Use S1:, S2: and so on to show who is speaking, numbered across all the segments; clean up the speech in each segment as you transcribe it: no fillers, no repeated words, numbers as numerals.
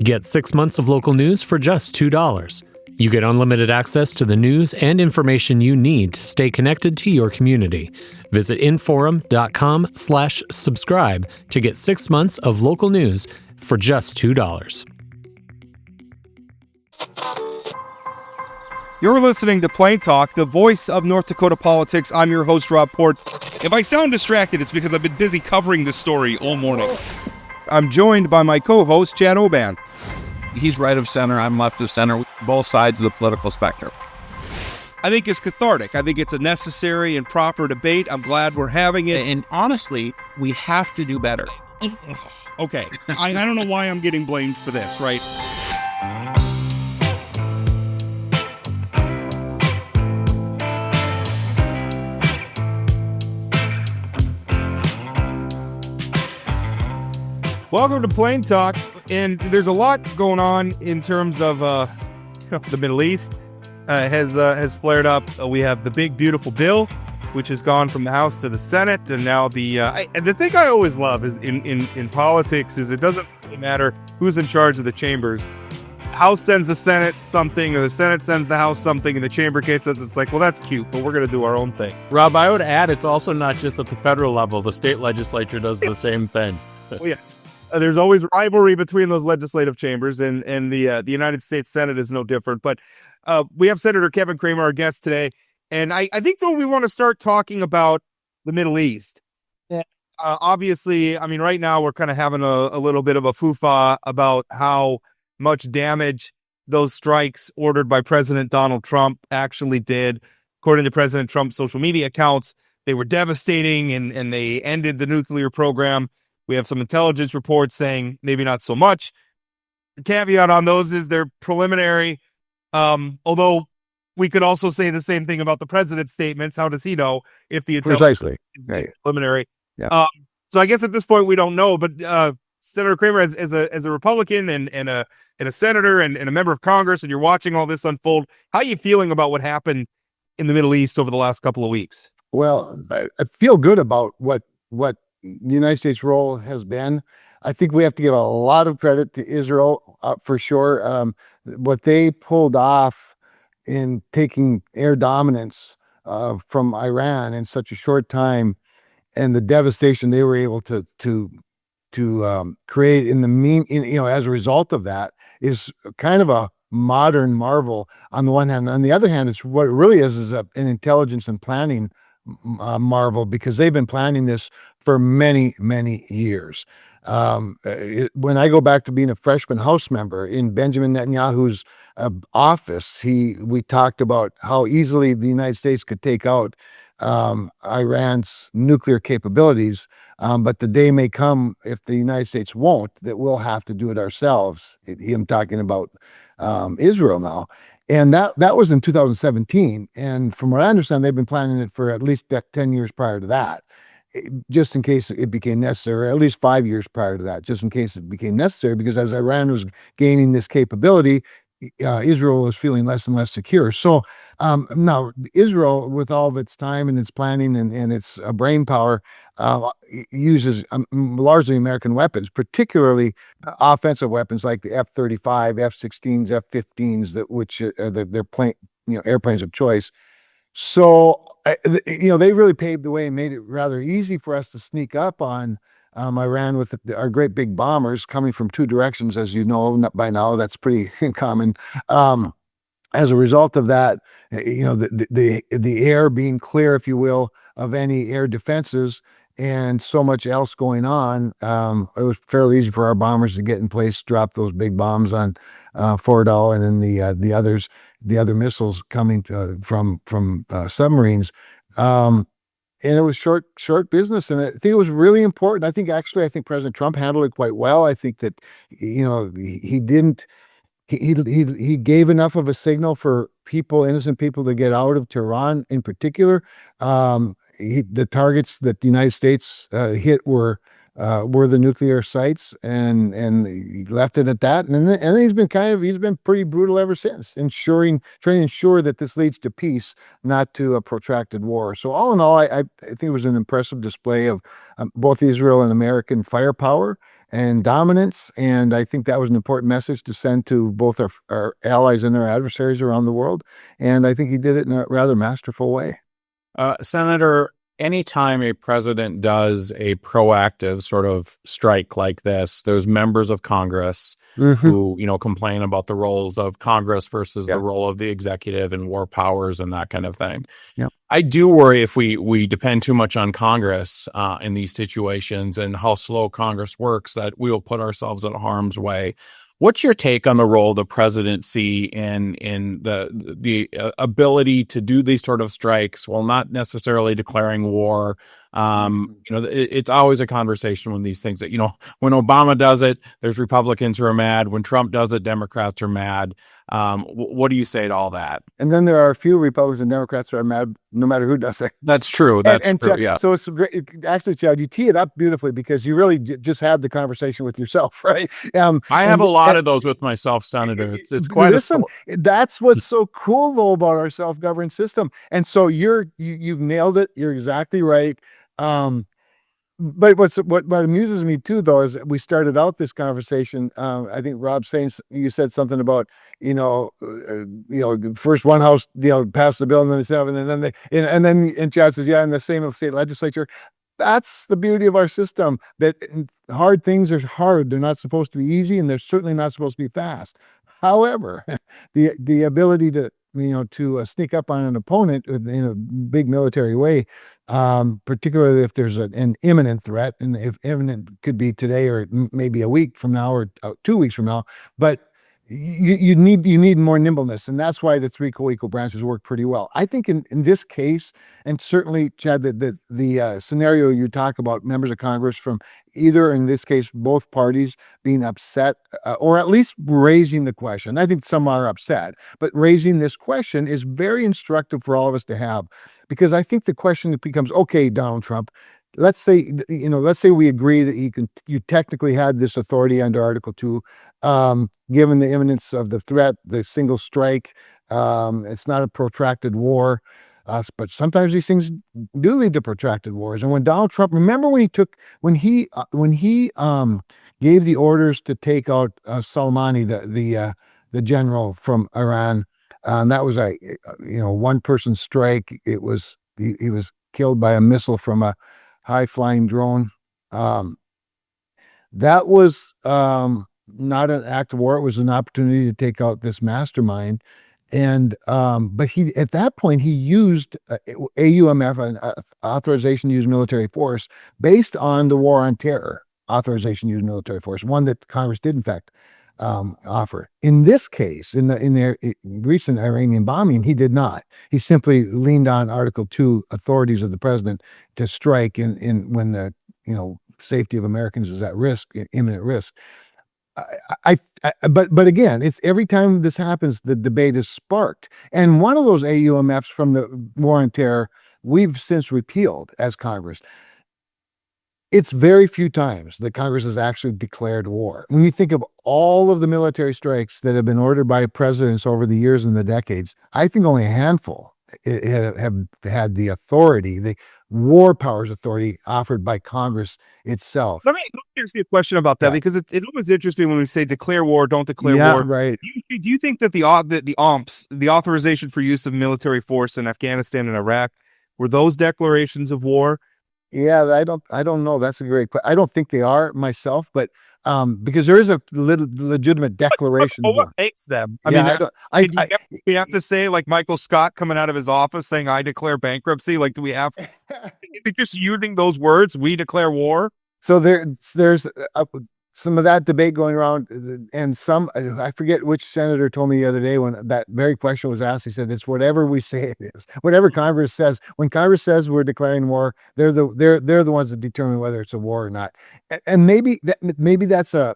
S1: Get 6 months of local news for just $2. You get unlimited access to the news and information you need to stay connected to your community. Visit inforum.com/subscribe to get 6 months of local news for just $2.
S2: You're listening to Plain Talk, the voice of North Dakota politics. I'm your host, Rob Port. If I sound distracted, it's because I've been busy covering this story all morning. I'm joined by my co-host, Chad Oban.
S3: He's right of center, I'm left of center, both sides of the political spectrum.
S2: I think it's cathartic. I think it's a necessary and proper debate. I'm glad we're having it.
S3: And honestly, we have to do better.
S2: Okay, I don't know why I'm getting blamed for this, right? Welcome to Plain Talk, and there's a lot going on in terms of the Middle East has flared up. We have the big beautiful bill, which has gone from the House to the Senate, and now and the thing I always love is in politics is it doesn't really matter who's in charge of the chambers. House sends the Senate something, or the Senate sends the House something, and the chamber gets it. It's like, well, that's cute, but we're going to do our own thing.
S4: Rob, I would add, it's also not just at the federal level. The state legislature does the same thing.
S2: Oh, yeah. There's always rivalry between those legislative chambers, and the United States Senate is no different. But we have Senator Kevin Cramer, our guest today, and I think, though, we want to start talking about the Middle East. Yeah. Obviously, I mean, right now we're kind of having a little bit of a foo-fa about how much damage those strikes ordered by President Donald Trump actually did. According to President Trump's social media accounts, they were devastating, and they ended the nuclear program. We have some intelligence reports saying maybe not so much. The caveat on those is they're preliminary, although we could also say the same thing about the president's statements. How does he know if the intelligence is preliminary? Yeah. So I guess at this point we don't know, but Senator Cramer, as a Republican and a senator and a member of Congress, and you're watching all this unfold, how are you feeling about what happened in the Middle East over the last couple of weeks?
S5: Well, I feel good about what the United States role has been. I think we have to give a lot of credit to Israel for sure. What they pulled off in taking air dominance from Iran in such a short time, and the devastation they were able to create as a result of that, is kind of a modern marvel on the one hand. On the other hand, it's what it really is an intelligence and planning marvel, because they've been planning this for many, many years. When I go back to being a freshman House member in Benjamin Netanyahu's office, we talked about how easily the United States could take out Iran's nuclear capabilities, but the day may come, if the United States won't, that we'll have to do it ourselves. I'm talking about Israel now. And that was in 2017. And from what I understand, they've been planning it for at least 10 years prior to that, just in case it became necessary, or at least 5 years prior to that, just in case it became necessary, because as Iran was gaining this capability, Israel was feeling less and less secure. So now Israel, with all of its time and its planning and its brain power, uses largely American weapons, particularly offensive weapons like the F-35, F-16s, F-15s, which are their plane, airplanes of choice. So they really paved the way and made it rather easy for us to sneak up on Iran with our great big bombers coming from two directions, as you know by now. That's pretty common. As a result of that, the air being clear, if you will, of any air defenses and so much else going on, it was fairly easy for our bombers to get in place, drop those big bombs on Fordow, and then the other missiles coming from submarines. And it was short business, and I think it was really important. I think President Trump handled it quite well. I think that he didn't. He gave enough of a signal for innocent people to get out of Tehran in particular. The targets that the United States hit were the nuclear sites, and he left it at that. And he's been pretty brutal ever since, trying to ensure that this leads to peace, not to a protracted war. So all in all, I think it was an impressive display of both Israel and American firepower. and dominance. And I think that was an important message to send to both our allies and our adversaries around the world. And I think he did it in a rather masterful way.
S4: Senator, anytime a president does a proactive sort of strike like this, there's members of Congress who, complain about the roles of Congress versus the role of the executive and war powers and that kind of thing.
S5: Yep.
S4: I do worry if we depend too much on Congress in these situations and how slow Congress works, that we will put ourselves in harm's way. What's your take on the role the presidency in the ability to do these sort of strikes while not necessarily declaring war? It's always a conversation when these things that, when Obama does it, there's Republicans who are mad. When Trump does it, Democrats are mad. What do you say to all that?
S5: And then there are a few Republicans and Democrats who are mad no matter who does it.
S4: That's true. That's true.
S5: Chad,
S4: yeah.
S5: So it's great. Actually, Chad, you tee it up beautifully because you really just had the conversation with yourself, right?
S4: I have a lot of those with myself, Senator. It's quite
S5: that's what's so cool though about our self-governed system. And so you've nailed it. You're exactly right. But what amuses me too, though, is we started out this conversation. I think Rob saying you said something about first one house passed the bill and then the Senate and then Chad says and the same state legislature. That's the beauty of our system. That hard things are hard. They're not supposed to be easy, and they're certainly not supposed to be fast. However, the ability to sneak up on an opponent in a big military way, particularly if there's an imminent threat, and if imminent could be today or maybe a week from now or 2 weeks from now, but you need more nimbleness, and that's why the three co-equal branches work pretty well. I think in this case, and certainly, Chad, the scenario you talk about, members of Congress from either, in this case, both parties being upset, or at least raising the question. I think some are upset, but raising this question is very instructive for all of us to have, because I think the question becomes, okay, Donald Trump, let's say we agree that you technically had this authority under Article 2, given the imminence of the threat, the single strike. It's not a protracted war, but sometimes these things do lead to protracted wars. And when Donald Trump, remember when he gave the orders to take out Soleimani, the general from Iran, that was a one person strike. He was killed by a missile from a high-flying drone. That was not an act of war. It was an opportunity to take out this mastermind. And but at that point he used AUMF, an authorization to use military force, based on the war on terror authorization to use military force, one that Congress did in fact offer. In this case, in their recent Iranian bombing, he did not. He simply leaned on Article 2 authorities of the president to strike in when the safety of Americans is at risk, imminent risk. But again, it's every time this happens, the debate is sparked. And one of those AUMFs from the war on terror, we've since repealed as Congress. It's very few times that Congress has actually declared war. When you think of all of the military strikes that have been ordered by presidents over the years and the decades, I think only a handful have had the authority, the war powers authority offered by Congress itself.
S2: Let me ask you a question about that, because it always interests me when we say declare war, don't declare war.
S5: Right.
S2: Do you think that the OMPs, the authorization for use of military force in Afghanistan and Iraq, were those declarations of war?
S5: Yeah, I don't know. That's a great question. I don't think they are myself, but because there is a legitimate declaration.
S2: But what makes them? I mean, we have to say, like Michael Scott coming out of his office saying, "I declare bankruptcy." Like, do we have just using those words? We declare war.
S5: So there's some of that debate going around, and I forget which senator told me the other day when that very question was asked. He said, "It's whatever we say it is, whatever Congress says. When Congress says we're declaring war, they're the ones that determine whether it's a war or not." And maybe that's a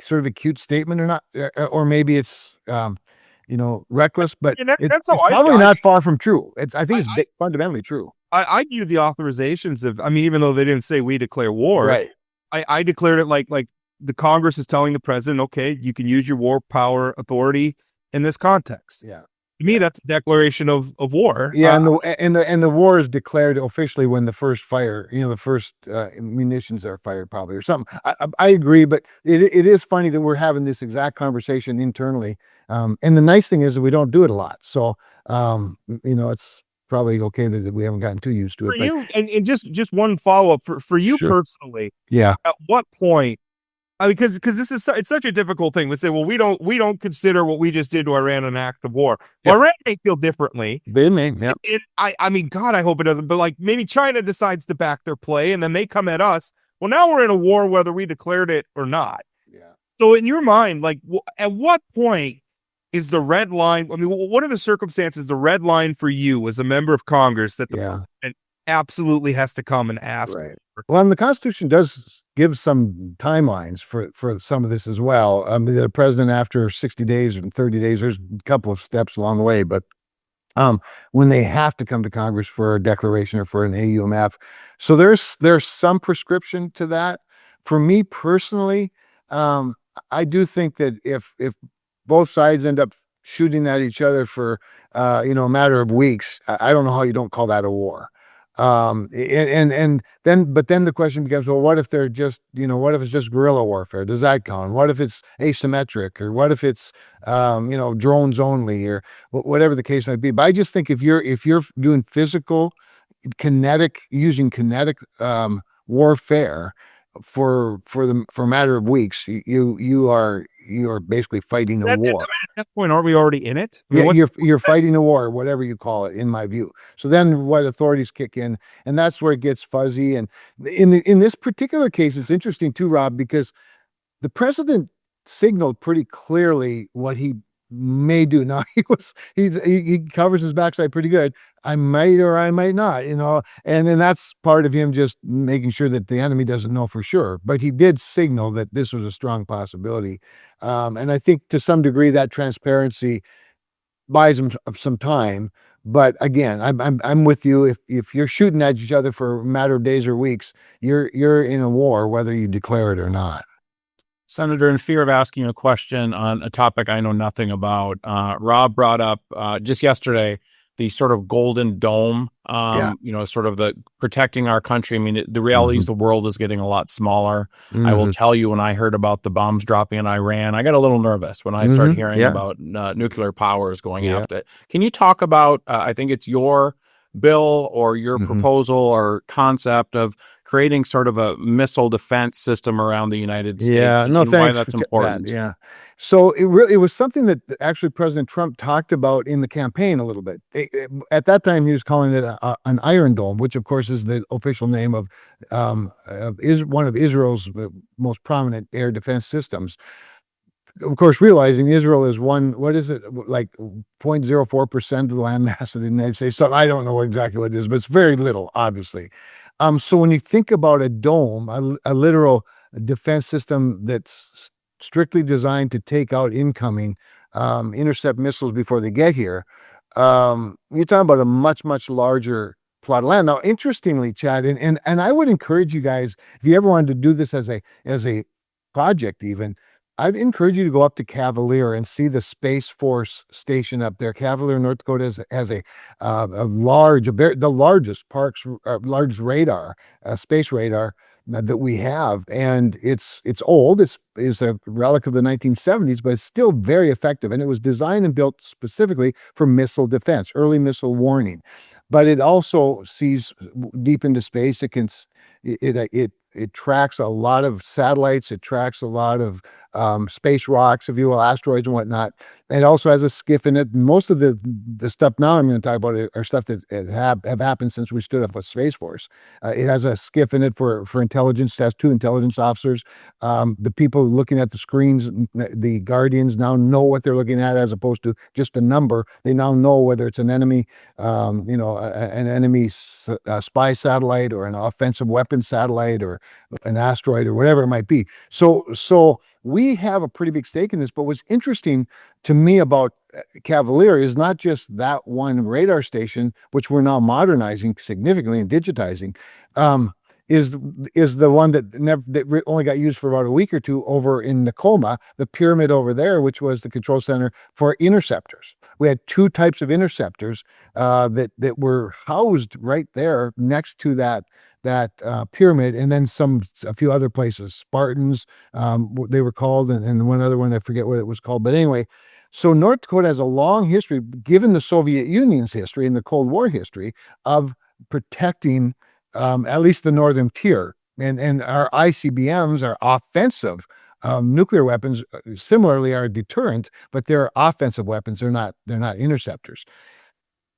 S5: sort of a cute statement or not, or maybe it's reckless, but it's probably not far from true. I think it's fundamentally true.
S2: I view the authorizations of, even though they didn't say we declare war,
S5: right?
S2: I declared it like the Congress is telling the president, okay, you can use your war power authority in this context.
S5: Yeah.
S2: To me, that's a declaration of war.
S5: Yeah, and the war is declared officially when the first fire, the first munitions are fired, probably, or something. I agree, but it is funny that we're having this exact conversation internally. And the nice thing is that we don't do it a lot, so it's probably okay that we haven't gotten too used to
S2: For
S5: it. But
S2: you, and just one follow up for you
S5: sure,
S2: personally,
S5: yeah,
S2: at what point? I mean, because this is it's such a difficult thing to say. Well, we don't consider what we just did to Iran an act of war. Well,
S5: yeah,
S2: Iran may feel differently.
S5: they may, yeah,
S2: I mean, God, I hope it doesn't. But like maybe China decides to back their play, and then they come at us. Well, now we're in a war, whether we declared it or not.
S5: yeah.
S2: So, in your mind, like, at what point is the red line? I mean, what are the circumstances? The red line for you as a member of Congress that the president absolutely has to come and ask.
S5: Right. Well, and the Constitution does give some timelines for some of this as well. The president, after 60 days and 30 days, there's a couple of steps along the way, but when they have to come to Congress for a declaration or for an AUMF, so there's some prescription to that. For me personally, I do think that if both sides end up shooting at each other for a matter of weeks, I don't know how you don't call that a war. And then the question becomes, well, what if they're just, what if it's just guerrilla warfare? Does that count? What if it's asymmetric, or what if it's, drones only, or whatever the case might be? But I just think if you're doing physical, using kinetic, warfare for a matter of weeks, you are basically fighting a war.
S2: At that point, aren't we already in it? I mean,
S5: Yeah, you're fighting a war, whatever you call it, in my view. So then what authorities kick in, and that's where it gets fuzzy. And in this particular case, it's interesting too, Rob, because the president signaled pretty clearly what he may do. Now he covers his backside pretty good. I might or I might not, and then that's part of him just making sure that the enemy doesn't know for sure. But he did signal that this was a strong possibility, and I think to some degree that transparency buys him some time. But again, I'm with you. If you're shooting at each other for a matter of days or weeks, you're in a war, whether you declare it or not.
S4: Senator, in fear of asking a question on a topic I know nothing about, Rob brought up just yesterday the sort of golden dome, sort of the protecting our country. I mean, the reality is the world is getting a lot smaller. I will tell you, when I heard about the bombs dropping in Iran, I got a little nervous when I started hearing about nuclear powers going after it. Can you talk about, I think it's your bill or your proposal or concept of creating sort of a missile defense system around the United States?
S5: Yeah, no,
S4: and
S5: thanks.
S4: why that's important.
S5: Yeah. So it was something that actually President Trump talked about in the campaign a little bit. At that time, he was calling it an Iron Dome, which of course is the official name of one of Israel's most prominent air defense systems. Of course, realizing Israel is what is it, like 0.04% of the landmass of the United States. So I don't know exactly what it is, but it's very little, obviously. So when you think about a dome, a literal defense system that's strictly designed to take out incoming, intercept missiles before they get here, you're talking about a much, much larger plot of land. Now, interestingly, Chad, and I would encourage you guys, if you ever wanted to do this as a project even, I'd encourage you to go up to Cavalier and see the Space Force station up there. Cavalier, North Dakota has the largest large radar, space radar that we have, and it's old. It's a relic of the 1970s, but it's still very effective. And it was designed and built specifically for missile defense, early missile warning. But it also sees deep into space. It tracks a lot of satellites. It tracks a lot of space rocks, if you will, asteroids and whatnot. It also has a skiff in it. Most of the stuff now I'm going to talk about are stuff that have happened since we stood up with Space Force. It has a skiff in it for intelligence. It has 2 intelligence officers. The people looking at the screens, the Guardians, now know what they're looking at as opposed to just a number. They now know whether it's an enemy, an enemy spy satellite or an offensive weapon satellite or an asteroid or whatever it might be. So we have a pretty big stake in this. But what's interesting to me about Cavalier is not just that one radar station, which we're now modernizing significantly and digitizing. is the one that only got used for about a week or two over in Tacoma, the pyramid over there, which was the control center for interceptors. We had two types of interceptors that were housed right there next to that pyramid, and then a few other places, Spartans, they were called, and one other one, I forget what it was called, but anyway. So North Dakota has a long history, given the Soviet Union's history and the Cold War history, of protecting at least the northern tier. And our ICBMs, our offensive nuclear weapons, similarly are a deterrent, but they're offensive weapons. They're not interceptors.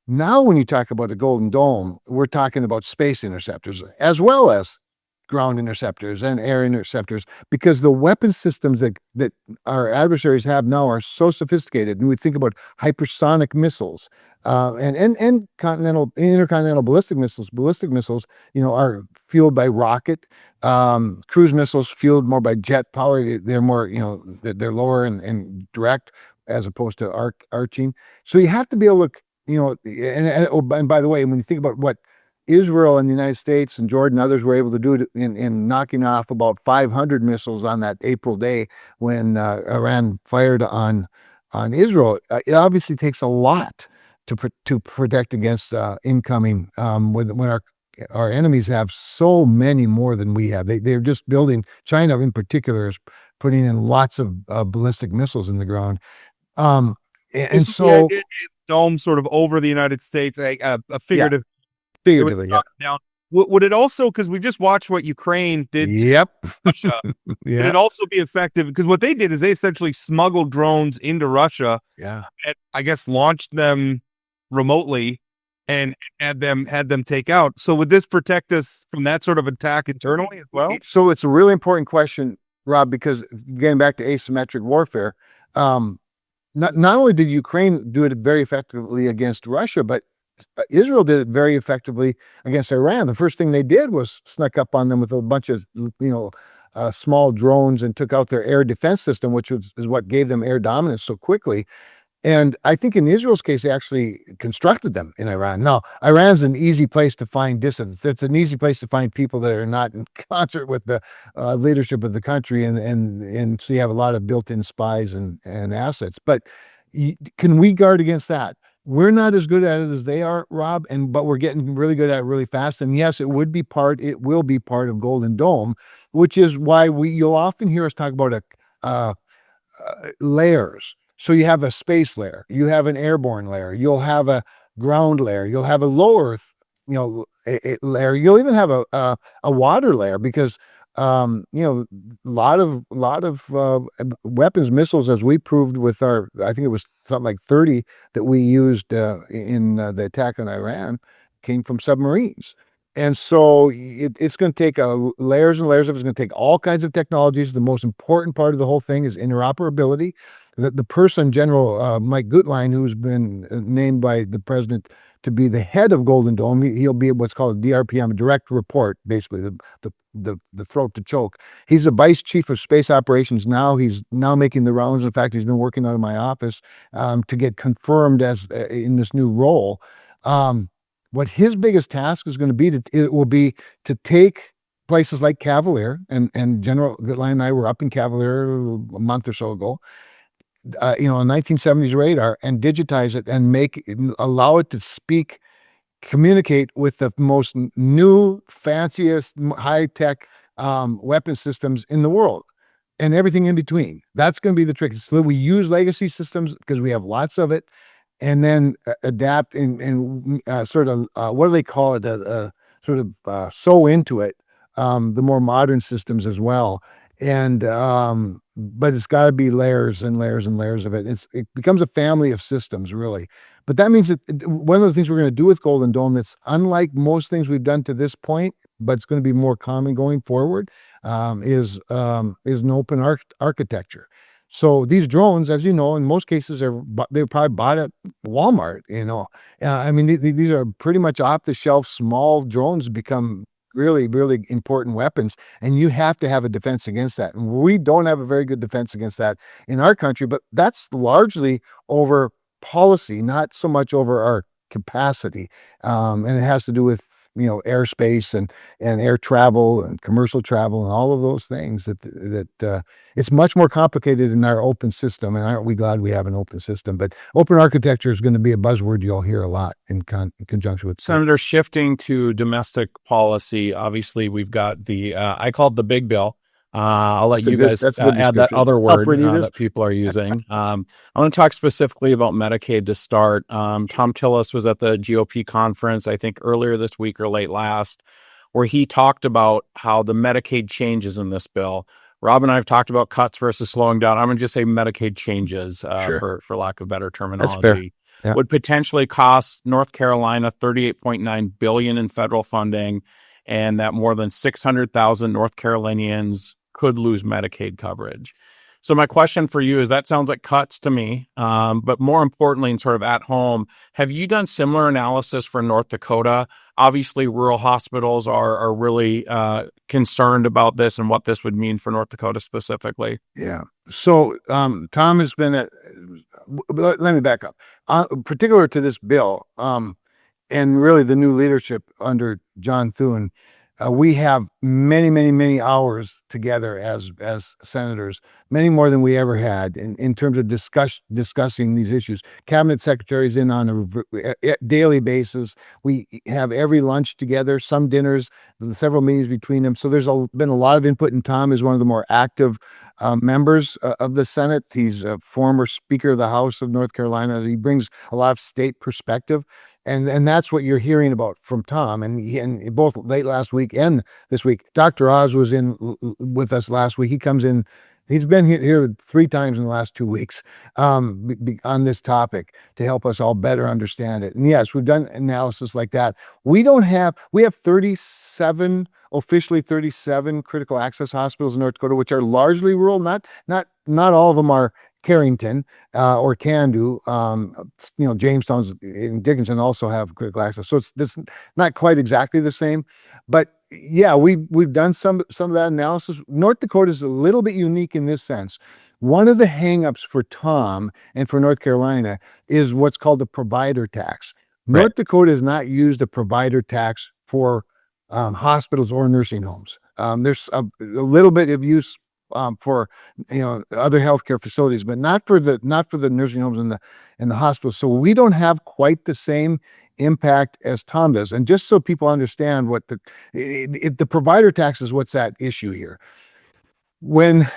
S5: Now, when you talk about the Golden Dome, we're talking about space interceptors as well as ground interceptors and air interceptors, because the weapon systems that our adversaries have now are so sophisticated. And we think about hypersonic missiles and intercontinental ballistic missiles, are fueled by rocket. Cruise missiles fueled more by jet power. They're more, they're lower and direct as opposed to arching. So you have to be able to, and by the way, when you think about what Israel and the United States and Jordan and others were able to do in knocking off about 500 missiles on that April day when Iran fired on Israel, it obviously takes a lot to protect against incoming when our enemies have so many more than we have. They're just building. China in particular is putting in lots of ballistic missiles in the ground. And so
S2: dome sort of over the United States, a figurative.
S5: Figuratively, yeah.
S2: Down. Would it also, because we just watched what Ukraine did
S5: Yep.
S2: to Russia, would it also be effective? Because what they did is they essentially smuggled drones into Russia,
S5: yeah,
S2: and I guess launched them remotely and had them take out. So would this protect us from that sort of attack internally as well?
S5: So it's a really important question, Rob, because getting back to asymmetric warfare, not only did Ukraine do it very effectively against Russia, but Israel did it very effectively against Iran. The first thing they did was snuck up on them with a bunch of, small drones and took out their air defense system, which is what gave them air dominance so quickly. And I think in Israel's case, they actually constructed them in Iran. Now, Iran's an easy place to find dissidents. It's an easy place to find people that are not in concert with the leadership of the country, and so you have a lot of built-in spies and assets. But can we guard against that? We're not as good at it as they are, Rob, but we're getting really good at it really fast. And yes, it will be part of Golden Dome, which is why you'll often hear us talk about layers. So you have a space layer, you have an airborne layer, you'll have a ground layer, you'll have a low Earth, layer. You'll even have a water layer, because a lot of weapons, missiles, as we proved with I think it was something like 30 that we used in the attack on Iran, came from submarines. And so it's going to take layers and layers of it. It's going to take all kinds of technologies. The most important part of the whole thing is interoperability. The person, General Mike Gutlein, who's been named by the president to be the head of Golden Dome, he'll be what's called a DRPM, direct report, basically the throat to choke. He's the vice chief of space operations now. He's now making the rounds. In fact, he's been working out of my office to get confirmed as in this new role. What his biggest task is going to be to take places like Cavalier, and General Gutlein and I were up in Cavalier a month or so ago, a 1970s radar, and digitize it and allow it to communicate with the most new, fanciest, high-tech weapon systems in the world, and everything in between. That's going to be the trick. So we use legacy systems because we have lots of it, and then adapt and sort of what do they call it? Sort of sew into it the more modern systems as well. And but it's got to be layers and layers and layers of it. It becomes a family of systems, really. But that means that one of the things we're going to do with Golden Dome that's unlike most things we've done to this point, but it's going to be more common going forward, is an open architecture. So these drones, as you know, in most cases they're probably bought at Walmart. I mean, these are pretty much off the shelf small drones, become really, really important weapons, and you have to have a defense against that. And we don't have a very good defense against that in our country, but that's largely over policy, not so much over our capacity. And it has to do with airspace and air travel and commercial travel and all of those things that it's much more complicated in our open system. And aren't we glad we have an open system? But open architecture is going to be a buzzword you'll hear a lot in conjunction with
S4: Senator, shifting to domestic policy, obviously we've got the, I called the big bill. I'll let you guys add that other word that people are using. I want to talk specifically about Medicaid to start. Tom Tillis was at the GOP conference, I think earlier this week or late last, where he talked about how the Medicaid changes in this bill. Rob and I have talked about cuts versus slowing down. I'm going to just say Medicaid changes for lack of better terminology.
S5: Yeah.
S4: Would potentially cost North Carolina $38.9 billion in federal funding, and that more than 600,000 North Carolinians could lose Medicaid coverage. So my question for you is, that sounds like cuts to me, but more importantly, and sort of at home, have you done similar analysis for North Dakota? Obviously, rural hospitals are really concerned about this and what this would mean for North Dakota specifically.
S5: Yeah. So Tom has been let me back up. Particular to this bill, and really the new leadership under John Thune, we have many hours together as senators, many more than we ever had in terms of discussing these issues. Cabinet secretaries in on a daily basis. We have every lunch together, some dinners, several meetings between them. So there's been a lot of input, and Tom is one of the more active members of the Senate. He's a former Speaker of the House of North Carolina. He brings a lot of state perspective. And that's what you're hearing about from Tom. And both late last week and this week, Dr. Oz was in with us last week. He comes in. He's been here 3 times in the last 2 weeks on this topic to help us all better understand it. And yes, we've done analysis like that. We have 37, officially 37 critical access hospitals in North Dakota, which are largely rural. Not all of them are Carrington or Candu. Jamestown's and Dickinson also have critical access. So it's not quite exactly the same, but yeah, we've done some of that analysis. North Dakota is a little bit unique in this sense. One of the hangups for Tom and for North Carolina is what's called the provider tax.
S4: Right.
S5: North Dakota has not used a provider tax for hospitals or nursing homes. There's a little bit of use for other healthcare facilities, but not for the nursing homes and the hospitals. So we don't have quite the same impact as Tom does. And just so people understand what the provider tax is, what's that issue here? When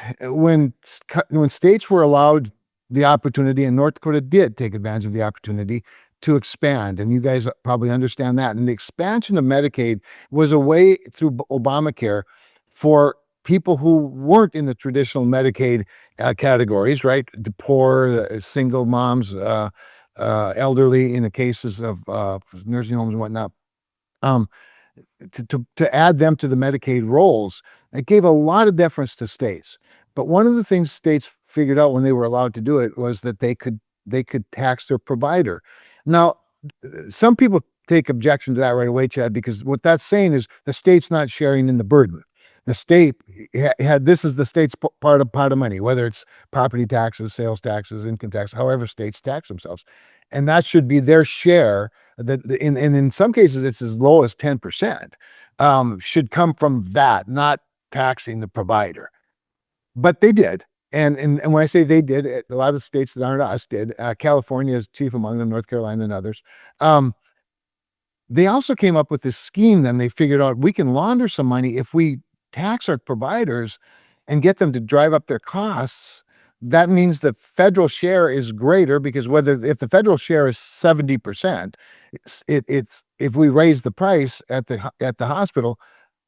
S5: states were allowed the opportunity, and North Dakota did take advantage of the opportunity to expand, and you guys probably understand that. And the expansion of Medicaid was a way through Obamacare for people who weren't in the traditional Medicaid categories, right? The poor, single moms, elderly in the cases of nursing homes and whatnot, to add them to the Medicaid rolls. It gave a lot of deference to states. But one of the things states figured out when they were allowed to do it was that they could tax their provider. Now, some people take objection to that right away, Chad, because what that's saying is the state's not sharing in the burden. The state this is the state's part of money, whether it's property taxes, sales taxes, income tax, however states tax themselves, and that should be their share. That in some cases it's as low as 10%. Should come from that, not taxing the provider. But they did, and when I say they did, a lot of states that aren't us did. California is chief among them, North Carolina and others. They also came up with this scheme. Then they figured out we can launder some money if we tax our providers and get them to drive up their costs. That means the federal share is greater, because if the federal share is 70%, it's if we raise the price at the hospital,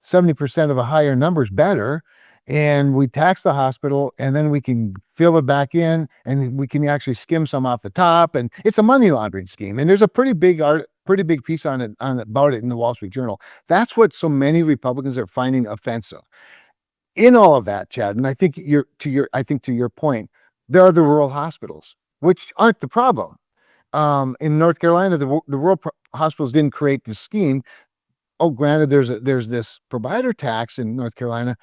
S5: 70% of a higher number is better, and we tax the hospital, and then we can fill it back in, and we can actually skim some off the top, and it's a money laundering scheme. And there's a pretty big piece about it in the Wall Street Journal. That's what so many Republicans are finding offensive. In all of that, Chad, and I think to your point, there are the rural hospitals, which aren't the problem. In North Carolina, the rural hospitals didn't create this scheme. Oh, granted, there's this provider tax in North Carolina.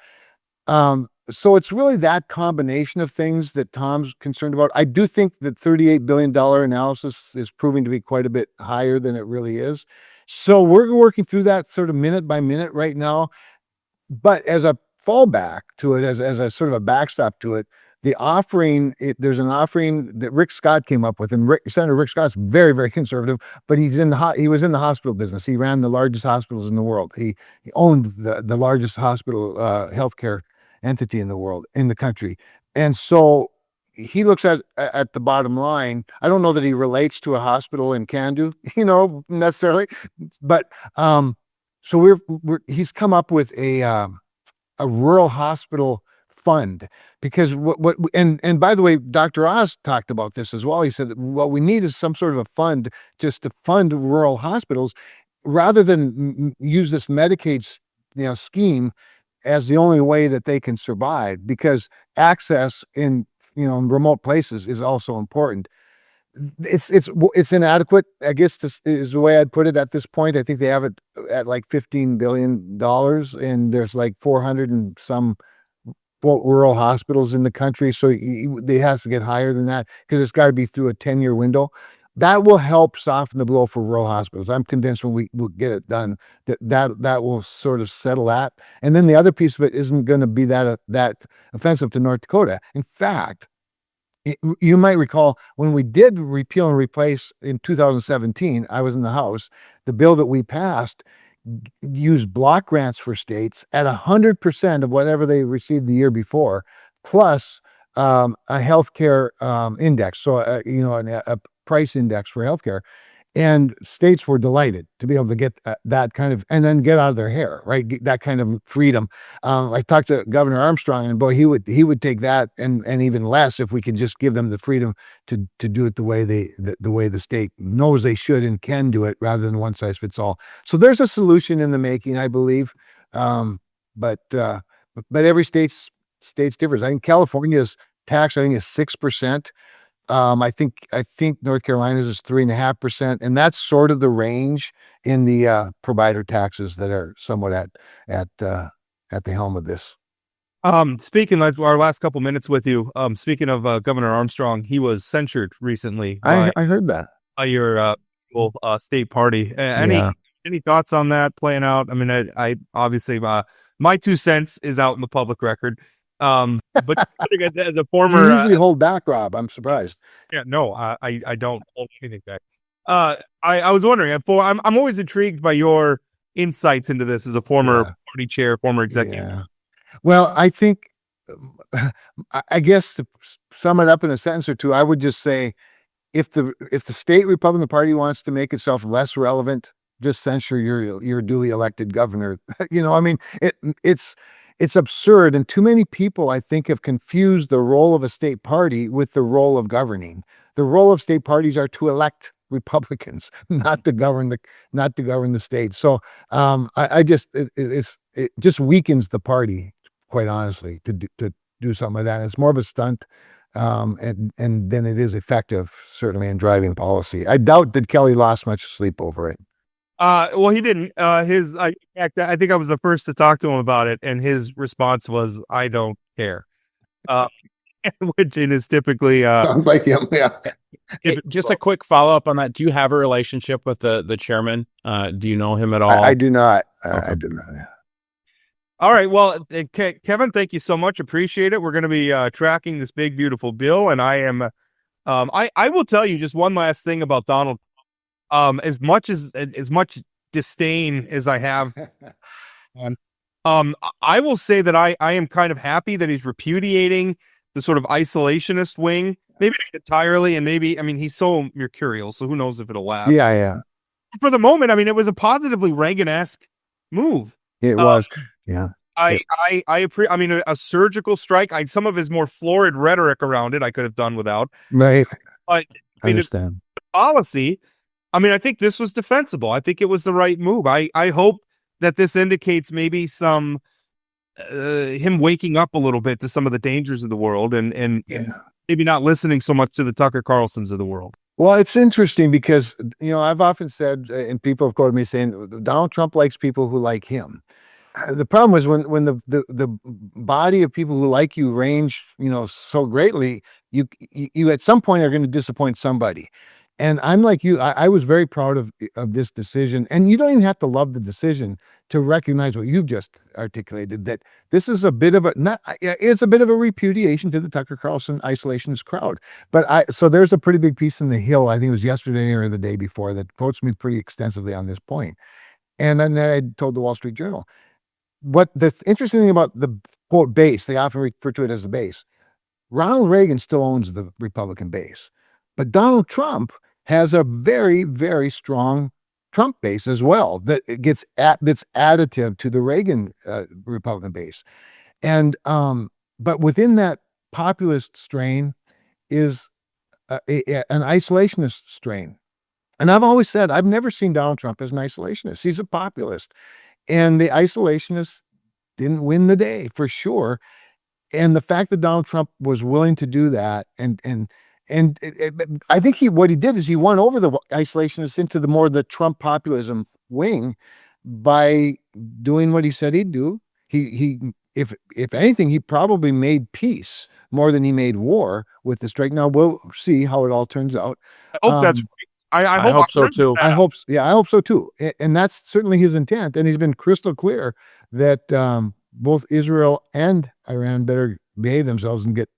S5: So it's really that combination of things that Tom's concerned about. I do think that $38 billion analysis is proving to be quite a bit higher than it really is. So we're working through that sort of minute by minute right now. But as a fallback to it, as a sort of a backstop to it, there's an offering that Rick Scott came up with, and Senator Rick Scott's very, very conservative, but he was in the hospital business. He ran the largest hospitals in the world. He owned the largest hospital healthcare entity in the country, and so he looks at the bottom line. I don't know that he relates to a hospital in Candu, necessarily, but so he's come up with a rural hospital fund, because and by the way, Dr. Oz talked about this as well. He said that what we need is some sort of a fund just to fund rural hospitals, rather than use this Medicaid scheme as the only way that they can survive, because access in remote places is also important. It's inadequate, I guess, is the way I'd put it at this point. I think they have it at like $15 billion, and there's like 400 and some rural hospitals in the country. So they has to get higher than that, because it's got to be through a 10-year window. That will help soften the blow for rural hospitals. I'm convinced when we will get it done, that will sort of settle that. And then the other piece of it isn't going to be that offensive to North Dakota. In fact, you might recall when we did repeal and replace in 2017, I was in the House, the bill that we passed used block grants for states at 100% of whatever they received the year before, plus a healthcare index. So, a price index for healthcare. And states were delighted to be able to get that kind of, and then get out of their hair, right? Get that kind of freedom. I talked to Governor Armstrong, and boy, he would take that and even less if we could just give them the freedom to do it the way the state knows they should and can do it, rather than one size fits all. So there's a solution in the making, I believe. But every state's different. I think California's tax, I think, is 6%. I think North Carolina's is 3.5%, and that's sort of the range in the provider taxes that are somewhat at the helm of this.
S2: Speaking of our last couple minutes with you, speaking of Governor Armstrong, he was censured recently
S5: I heard that
S2: by your state party. Any thoughts on that playing out? I mean, I obviously my 2 cents is out in the public record. But as a former,
S5: you usually hold back, Rob. I'm surprised.
S2: Yeah, no, I don't hold anything back. I was wondering. I'm always intrigued by your insights into this as a former party chair, former executive.
S5: Yeah. Well, I think, I guess to sum it up in a sentence or two, I would just say, if the state Republican Party wants to make itself less relevant, just censure your duly elected governor. I mean, it's absurd, and too many people, I think, have confused the role of a state party with the role of governing. The role of state parties are to elect Republicans, not to govern the state. So it just weakens the party, quite honestly, to do something like that. It's more of a stunt, and then it is effective, certainly, in driving policy. I doubt that Kelly lost much sleep over it.
S2: Well, he didn't. I think I was the first to talk to him about it, and his response was, "I don't care," which is typically
S5: sounds like him. Yeah.
S4: Just a quick follow up on that. Do you have a relationship with the chairman? Do you know him at all?
S5: I do not.
S4: Okay.
S5: I do not.
S2: All right. Well, Kevin, thank you so much. Appreciate it. We're going to be tracking this big, beautiful bill, and I am. I will tell you just one last thing about Donald. As much disdain as I have, I will say that I am kind of happy that he's repudiating the sort of isolationist wing, maybe not entirely, and maybe, I mean, he's so mercurial, so who knows if it'll last.
S5: Yeah.
S2: For the moment, I mean, it was a positively Reagan-esque move.
S5: It was. Yeah.
S2: I mean, a surgical strike. Some of his more florid rhetoric around it, I could have done without.
S5: Right.
S2: But
S5: I understand.
S2: Policy. I mean, I think this was defensible. I think it was the right move. I hope that this indicates maybe some him waking up a little bit to some of the dangers of the world and maybe not listening so much to the Tucker Carlsons of the world.
S5: Well, it's interesting because, I've often said, and people have quoted me saying, Donald Trump likes people who like him. The problem is when the body of people who like you range, so greatly, you at some point are going to disappoint somebody. And I'm like you, I was very proud of this decision. And you don't even have to love the decision to recognize what you've just articulated, that this is a bit of a, not, it's a bit of a repudiation to the Tucker Carlson isolationist crowd. So there's a pretty big piece in the Hill, I think it was yesterday or the day before, that quotes me pretty extensively on this point. And then I told the Wall Street Journal, what the interesting thing about the quote base, they often refer to it as the base. Ronald Reagan still owns the Republican base, but Donald Trump has a very, very strong Trump base as well that's additive to the Reagan Republican base. And but within that populist strain is an isolationist strain. And I've always said, I've never seen Donald Trump as an isolationist. He's a populist. And the isolationists didn't win the day for sure. And the fact that Donald Trump was willing to do that, and I think what he did is he won over the isolationists into the Trump populism wing by doing what he said he'd do. If anything, he probably made peace more than he made war with the strike. Now we'll see how it all turns out.
S2: I hope that's. I
S4: hope so too.
S5: I hope so too. And that's certainly his intent. And he's been crystal clear that both Israel and Iran better behave themselves and get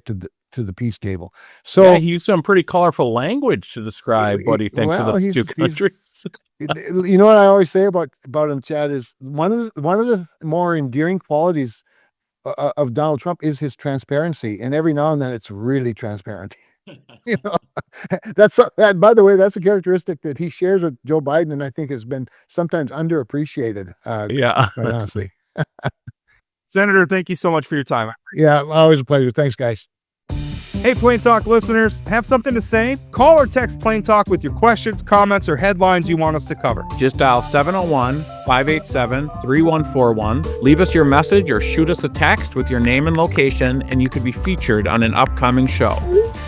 S5: to the peace table. So
S4: yeah, he used some pretty colorful language to describe what he thinks of those two countries.
S5: You know what I always say about him, Chad, is one of the more endearing qualities of Donald Trump is his transparency, and every now and then it's really transparent. By the way, that's a characteristic that he shares with Joe Biden, and I think has been sometimes underappreciated.
S4: Yeah,
S5: quite honestly.
S2: Senator, thank you so much for your time.
S5: Yeah, always a pleasure. Thanks, guys.
S2: Hey, Plain Talk listeners, have something to say? Call or text Plain Talk with your questions, comments, or headlines you want us to cover.
S4: Just dial 701-587-3141. Leave us your message or shoot us a text with your name and location, and you could be featured on an upcoming show.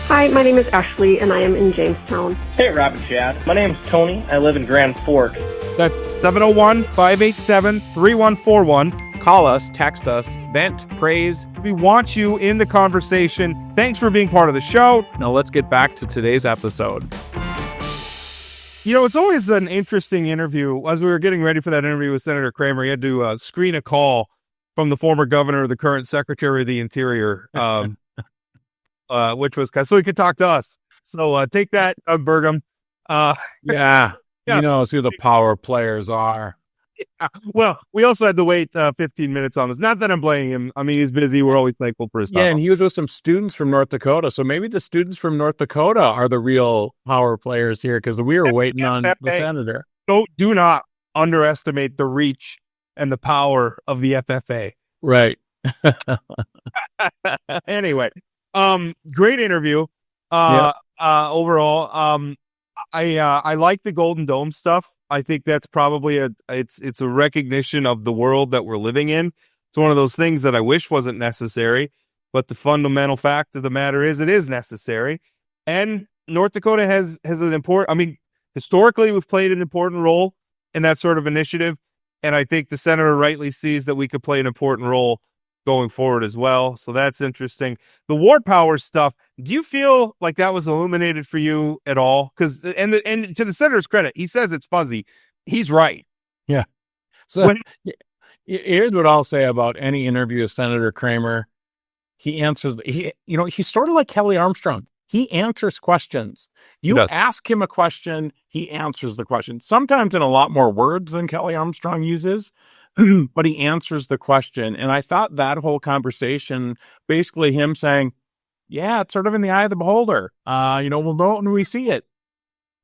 S6: Hi, my name is Ashley, and I am in Jamestown.
S7: Hey, Rob and Chad. My name's Tony. I live in Grand Forks.
S2: That's 701-587-3141.
S4: Call us, text us, vent, praise.
S2: We want you in the conversation. Thanks for being part of the show.
S4: Now let's get back to today's episode.
S2: It's always an interesting interview. As we were getting ready for that interview with Senator Cramer, he had to screen a call from the former governor, the current Secretary of the Interior, which was so he could talk to us. So take that, Burgum.
S4: Yeah, he knows who the power players are.
S2: Yeah. Well, we also had to wait 15 minutes on this. Not that I'm blaming him. I mean, he's busy. We're always thankful for his time.
S4: Yeah, and he was with some students from North Dakota. So maybe the students from North Dakota are the real power players here, because we were waiting on the senator.
S2: Do not underestimate the reach and the power of the FFA.
S4: Right.
S2: Anyway, great interview. Overall, I like the Golden Dome stuff. I think that's probably it's a recognition of the world that we're living in. It's one of those things that I wish wasn't necessary, but the fundamental fact of the matter is it is necessary. And North Dakota has an important, historically we've played an important role in that sort of initiative. And I think the senator rightly sees that we could play an important role going forward as well. So that's interesting. The war power stuff, do you feel like that was illuminated for you at all? Because and to the senator's credit, he says it's fuzzy. He's right.
S4: Yeah. So here's what I'll say about any interview with Senator Cramer. He answers. He's sort of like Kelly Armstrong. He answers questions. You ask him a question, he answers the question. Sometimes in a lot more words than Kelly Armstrong uses. But he answers the question. And I thought that whole conversation, basically him saying, yeah, it's sort of in the eye of the beholder. We'll know when we see it.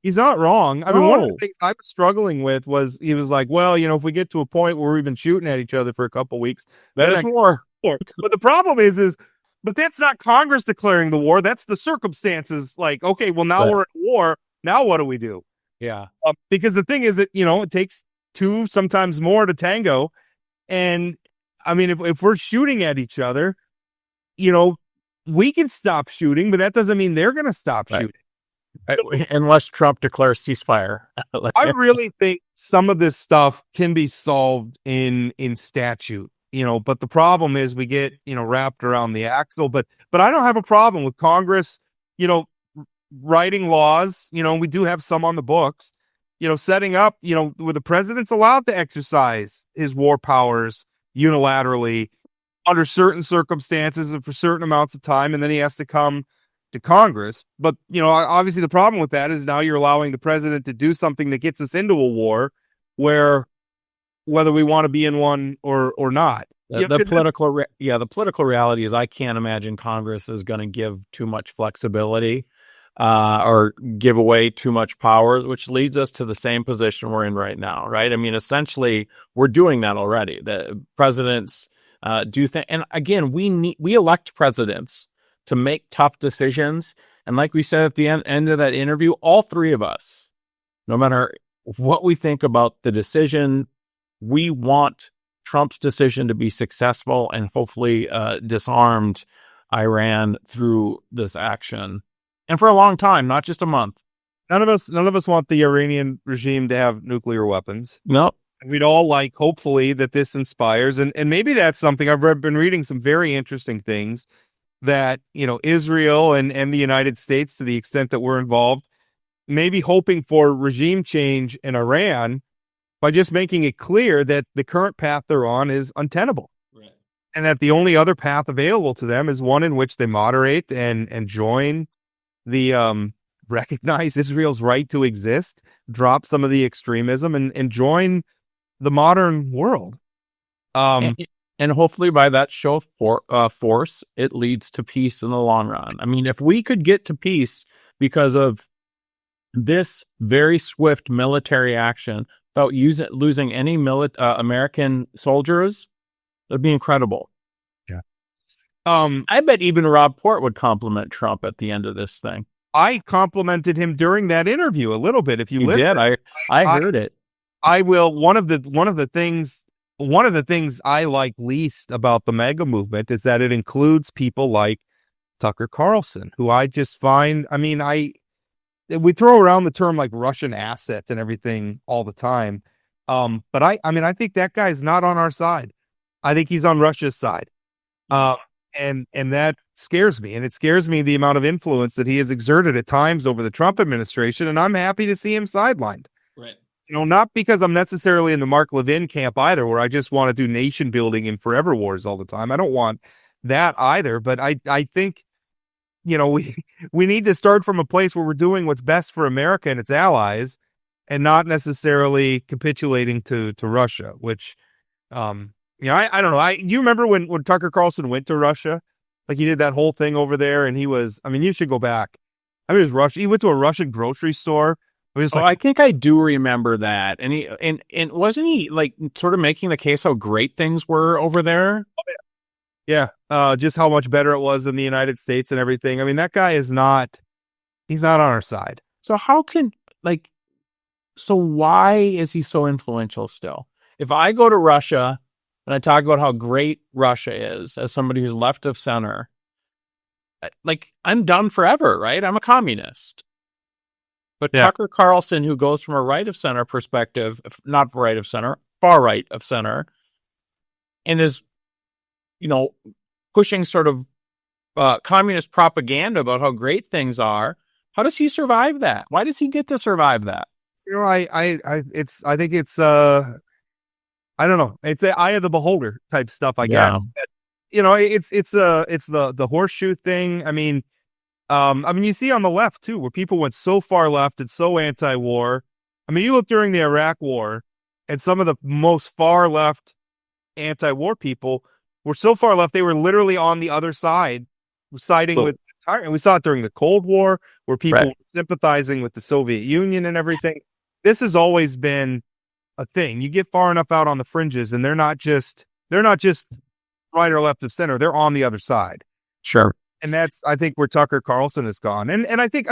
S2: He's not wrong. One of the things I was struggling with was he was like, well, if we get to a point where we've been shooting at each other for a couple of weeks,
S4: that is war.
S2: But the problem is, but that's not Congress declaring the war. That's the circumstances. Like, okay, well, now we're at war. Now what do we do?
S4: Yeah.
S2: Because the thing is that, it takes two, sometimes more to tango. And if we're shooting at each other, we can stop shooting, but that doesn't mean they're going to stop shooting.
S4: Unless Trump declares ceasefire.
S2: I really think some of this stuff can be solved in statute, but the problem is we get, wrapped around the axle, but I don't have a problem with Congress, writing laws, we do have some on the books, setting up, where the president's allowed to exercise his war powers unilaterally under certain circumstances and for certain amounts of time, and then he has to come to Congress. But, obviously the problem with that is now you're allowing the president to do something that gets us into a war where whether we want to be in one or not.
S4: The political reality is I can't imagine Congress is going to give too much flexibility or give away too much power, which leads us to the same position we're in right now, right? I mean, essentially, we're doing that already. The presidents do things, and again, we elect presidents to make tough decisions. And like we said at the end of that interview, all three of us, no matter what we think about the decision, we want Trump's decision to be successful and hopefully disarmed Iran through this action. And for a long time, not just a month.
S2: None of us want the Iranian regime to have nuclear weapons.
S4: No.
S2: We'd all like, hopefully, that this inspires. And maybe that's something I've been reading some very interesting things that, Israel and the United States, to the extent that we're involved, maybe hoping for regime change in Iran by just making it clear that the current path they're on is untenable. Right. And that the only other path available to them is one in which they moderate and join the recognize Israel's right to exist, drop some of the extremism and join the modern world.
S4: And hopefully by that show of force, it leads to peace in the long run. I mean, if we could get to peace because of this very swift military action without losing any American soldiers, that'd be incredible.
S2: Yeah.
S4: I bet even Rob Port would compliment Trump at the end of this thing.
S2: I complimented him during that interview a little bit. If you listen,
S4: did. I heard it.
S2: I will. One of the things I like least about the MAGA movement is that it includes people like Tucker Carlson, who I just find. I mean, we throw around the term like Russian assets and everything all the time, but I think that guy is not on our side. I think he's on Russia's side, and that scares me. And it scares me the amount of influence that he has exerted at times over the Trump administration. And I'm happy to see him sidelined.
S4: Right.
S2: Not because I'm necessarily in the Mark Levin camp either, where I just want to do nation building and forever wars all the time. I don't want that either. But I think, we need to start from a place where we're doing what's best for America and its allies and not necessarily capitulating to Russia, which, I don't know. You remember when Tucker Carlson went to Russia? Like he did that whole thing over there and you should go back. It was Russia. He went to a Russian grocery store.
S4: I think I do remember that. And he and wasn't he like sort of making the case how great things were over there?
S2: Oh, yeah. Just how much better it was in the United States and everything. I mean, that guy he's not on our side.
S4: So why is he so influential still? If I go to Russia and I talk about how great Russia is as somebody who's left of center, I'm done forever, right? I'm a communist. But yeah. Tucker Carlson, who goes from a right of center perspective, not right of center, far right of center, and is, pushing sort of communist propaganda about how great things are. How does he survive that? Why does he get to survive that?
S2: I think it's I don't know. It's the eye of the beholder type stuff, I guess. It's the horseshoe thing. I mean, you see on the left too, where people went so far left and so anti-war. I mean, you look during the Iraq War, and some of the most far left anti-war people were so far left they were literally on the other side, siding with. And we saw it during the Cold War, where people were sympathizing with the Soviet Union and everything. This has always been a thing. You get far enough out on the fringes, and they're not just right or left of center. They're on the other side.
S4: Sure.
S2: And that's, I think, where Tucker Carlson has gone. And I think,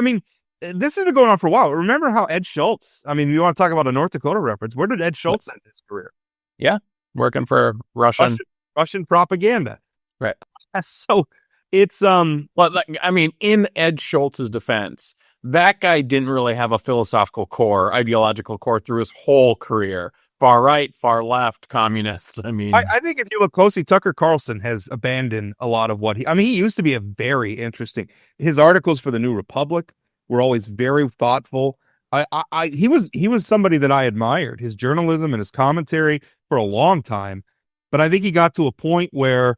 S2: this has been going on for a while. Remember how Ed Schultz, you want to talk about a North Dakota reference. Where did Ed Schultz end his career?
S4: Yeah. Working for Russian
S2: propaganda.
S4: Right.
S2: So it's,
S4: in Ed Schultz's defense, that guy didn't really have a philosophical core, ideological core through his whole career. Far right, far left, communist.
S2: I think if you look closely, Tucker Carlson has abandoned a lot of what he used to be a very interesting, his articles for the New Republic were always very thoughtful. He was somebody that I admired, his journalism and his commentary for a long time. But I think he got to a point where,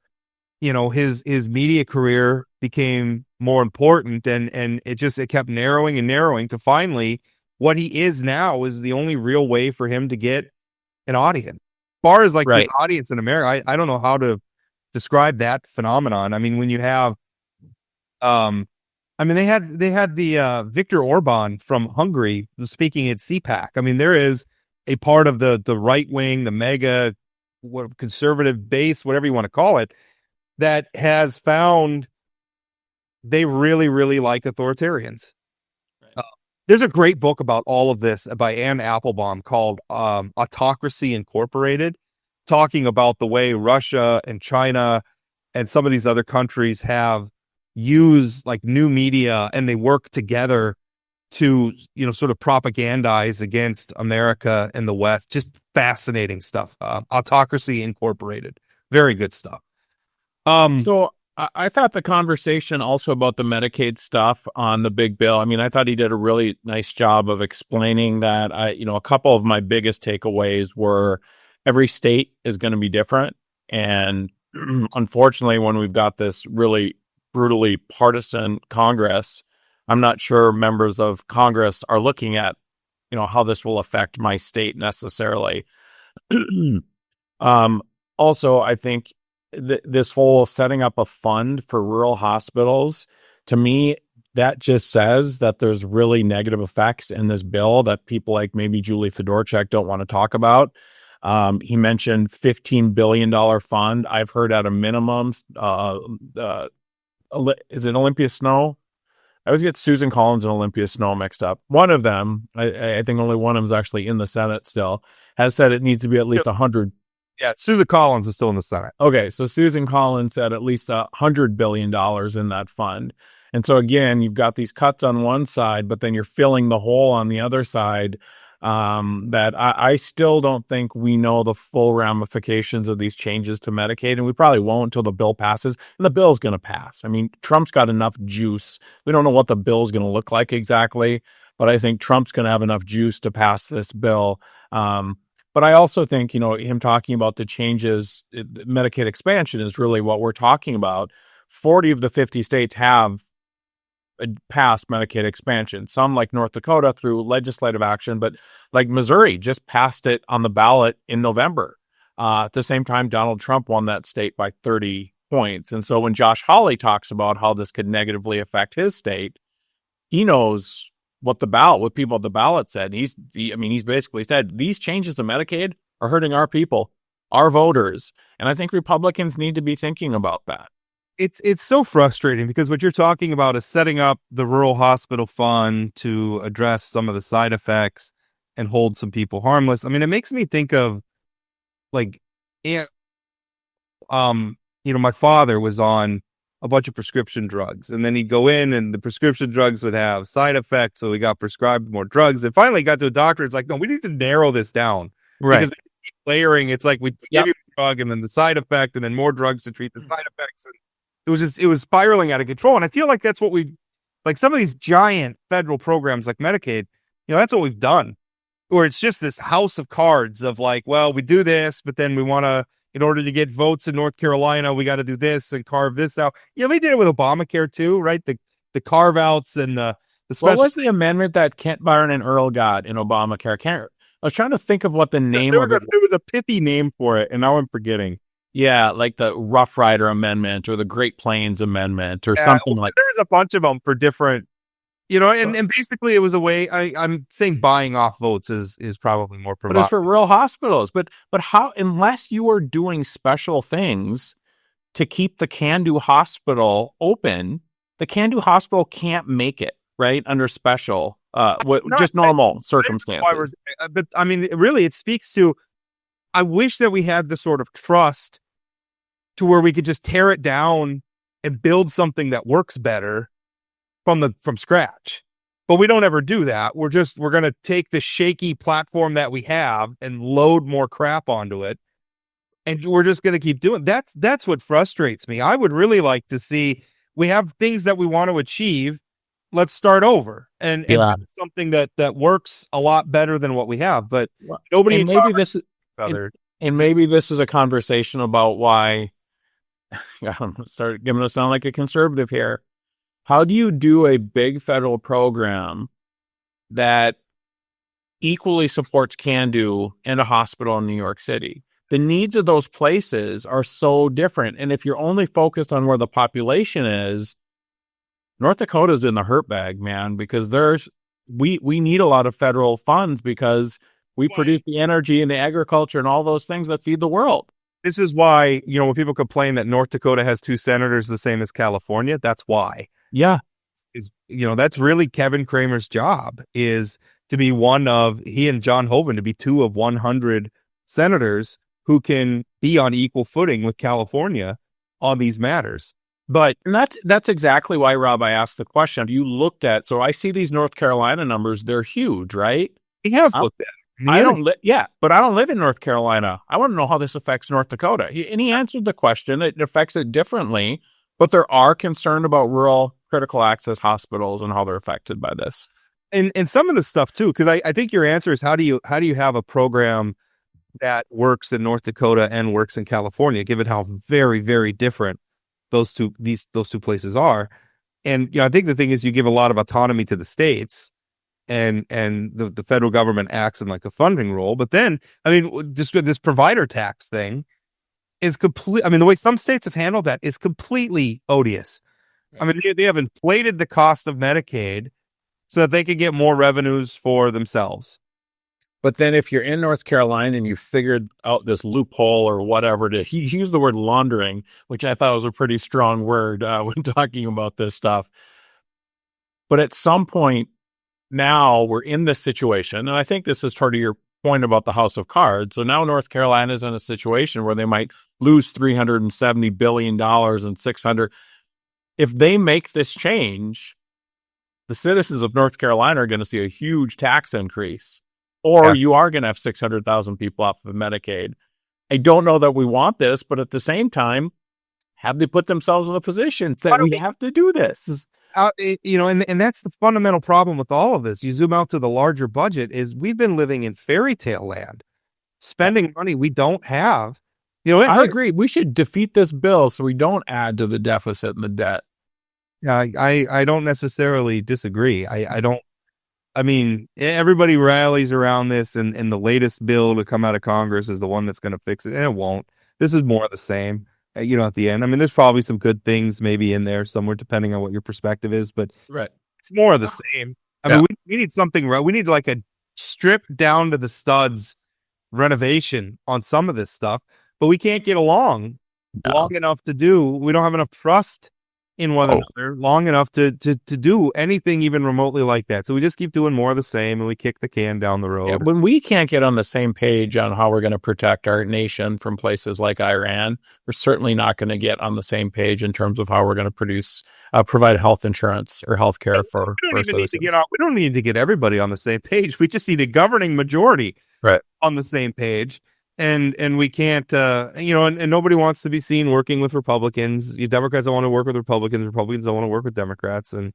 S2: his media career became more important, and it kept narrowing and narrowing to finally what he is now is the only real way for him to get an audience. As far as like
S4: Right.
S2: his audience in America, I don't know how to describe that phenomenon. I mean, when you have, they had the Viktor Orban from Hungary speaking at CPAC. I mean, there is a part of the right wing, the MAGA, conservative base, whatever you want to call it, that has found they really, really like authoritarians.
S4: Right.
S2: There's a great book about all of this by Anne Applebaum called Autocracy Incorporated, talking about the way Russia and China and some of these other countries have used like new media, and they work together to, sort of propagandize against America and the West. Just fascinating stuff. Autocracy Incorporated. Very good stuff.
S4: So I thought the conversation also about the Medicaid stuff on the big bill, I mean, I thought he did a really nice job of explaining that. A couple of my biggest takeaways were every state is going to be different. And unfortunately, when we've got this really brutally partisan Congress, I'm not sure members of Congress are looking at, how this will affect my state necessarily. Also, I think this whole setting up a fund for rural hospitals, to me, that just says that there's really negative effects in this bill that people like maybe Julie Fedorchak don't want to talk about. He mentioned $15 billion fund. I've heard at a minimum, is it Olympia Snow? I always get Susan Collins and Olympia Snow mixed up. One of them, I think only one of them is actually in the Senate still, has said it needs to be at least 100.
S2: Yeah, Susan Collins is still in the Senate.
S4: Okay, so Susan Collins said at least $100 billion in that fund. And so again, you've got these cuts on one side, but then you're filling the hole on the other side. That I still don't think we know the full ramifications of these changes to Medicaid, and we probably won't until the bill passes. And the bill's going to pass. I mean, Trump's got enough juice. We don't know what the bill's going to look like exactly, but I think Trump's going to have enough juice to pass this bill. But I also think, him talking about the changes, Medicaid expansion is really what we're talking about. 40 of the 50 states have passed Medicaid expansion. Some, like North Dakota, through legislative action, but like Missouri just passed it on the ballot in November. At the same time, Donald Trump won that state by 30 points. And so when Josh Hawley talks about how this could negatively affect his state, he knows what people at the ballot said. He's basically said these changes to Medicaid are hurting our people, our voters. And I think Republicans need to be thinking about that.
S2: It's so frustrating because what you're talking about is setting up the rural hospital fund to address some of the side effects and hold some people harmless. I mean, it makes me think of like, my father was on a bunch of prescription drugs, and then he'd go in and the prescription drugs would have side effects. So he got prescribed more drugs, and finally got to a doctor. It's like, no, we need to narrow this down.
S4: Right.
S2: Because they keep layering. It's like we give you a drug and then the side effect and then more drugs to treat the side effects. And it was spiraling out of control. And I feel like that's what like some of these giant federal programs like Medicaid, that's what we've done, or it's just this house of cards of like, well, we do this, but then we want to, in order to get votes in North Carolina, we got to do this and carve this out. They did it with Obamacare too, right? The carve outs and the special.
S4: What was the amendment that Kent Byron and Earl got in Obamacare? I was trying to think of what the name of it.
S2: There was a pithy name for it, and now I'm forgetting.
S4: Yeah, like the Rough Rider Amendment or the Great Plains Amendment or something like that.
S2: There's a bunch of them for different, and basically it was a way. I'm saying buying off votes is probably more provocative.
S4: But it's for rural hospitals. But how, unless you are doing special things to keep the Can-Do hospital open, the Can-Do hospital can't make it, right? Under special, normal circumstances.
S2: But I mean, really, it speaks to, I wish that we had the sort of trust to where we could just tear it down and build something that works better from scratch. But we don't ever do that. We're going to take the shaky platform that we have and load more crap onto it. And we're just going to keep doing. That's what frustrates me. I would really like to see, we have things that we want to achieve, let's start over and
S1: Yeah.
S2: do something that works a lot better than what we have. But nobody
S4: and maybe this
S2: other.
S4: and maybe this is a conversation about why I'm gonna start giving to sound like a conservative here. How do you do a big federal program that equally supports CanDo and a hospital in New York City? The needs of those places are so different. And if you're only focused on where the population is, North Dakota's in the hurt bag, man, because we need a lot of federal funds because we produce the energy and the agriculture and all those things that feed the world.
S2: This is why, when people complain that North Dakota has 2 senators the same as California, that's why.
S4: Yeah.
S2: That's really Kevin Cramer's job, is to be he and John Hoeven to be 2 of 100 senators who can be on equal footing with California on these matters. But
S4: and that's exactly why, Rob, I asked the question. You looked at, so I see these North Carolina numbers, they're huge, right?
S2: he has looked at it.
S4: But I don't live in North Carolina. I want to know how this affects North Dakota. And he answered the question. It affects it differently, but there are concern about rural critical access hospitals and how they're affected by this.
S2: And some of the stuff too, because I think your answer is how do you have a program that works in North Dakota and works in California, given how very, very different those two places are. And I think the thing is you give a lot of autonomy to the states, and the federal government acts in like a funding role. But then, just this provider tax thing is complete. The way some states have handled that is completely odious. They have inflated the cost of Medicaid so that they could get more revenues for themselves.
S4: But then if you're in North Carolina and you figured out this loophole or whatever, he used the word laundering, which I thought was a pretty strong word when talking about this stuff. But at some point now we're in this situation, and I think this is toward your point about the House of Cards. So now North Carolina is in a situation where they might lose $370 billion and 600. If they make this change, the citizens of North Carolina are going to see a huge tax increase. Or you are going to have 600,000 people off of Medicaid. I don't know that we want this, but at the same time, have they put themselves in a position that we have to do this?
S2: And that's the fundamental problem with all of this. You zoom out to the larger budget, is we've been living in fairy tale land, spending money we don't have.
S4: I agree. We should defeat this bill so we don't add to the deficit and the debt.
S2: Yeah, I don't necessarily disagree. Everybody rallies around this, and the latest bill to come out of Congress is the one that's going to fix it, and it won't. This is more of the same, at the end. There's probably some good things maybe in there somewhere, depending on what your perspective is, but it's more of the same. We need something right. We need like a stripped down to the studs renovation on some of this stuff, but we can't get along long enough to do. We don't have enough trust in one another long enough to do anything even remotely like that. So we just keep doing more of the same, and we kick the can down the road.
S4: Yeah, when we can't get on the same page on how we're going to protect our nation from places like Iran, we're certainly not going to get on the same page in terms of how we're going to provide health insurance or health care for citizens.
S2: We don't need to get everybody on the same page. We just need a governing majority on the same page. And we can't, and nobody wants to be seen working with Republicans. Democrats don't want to work with Republicans. Republicans don't want to work with Democrats. And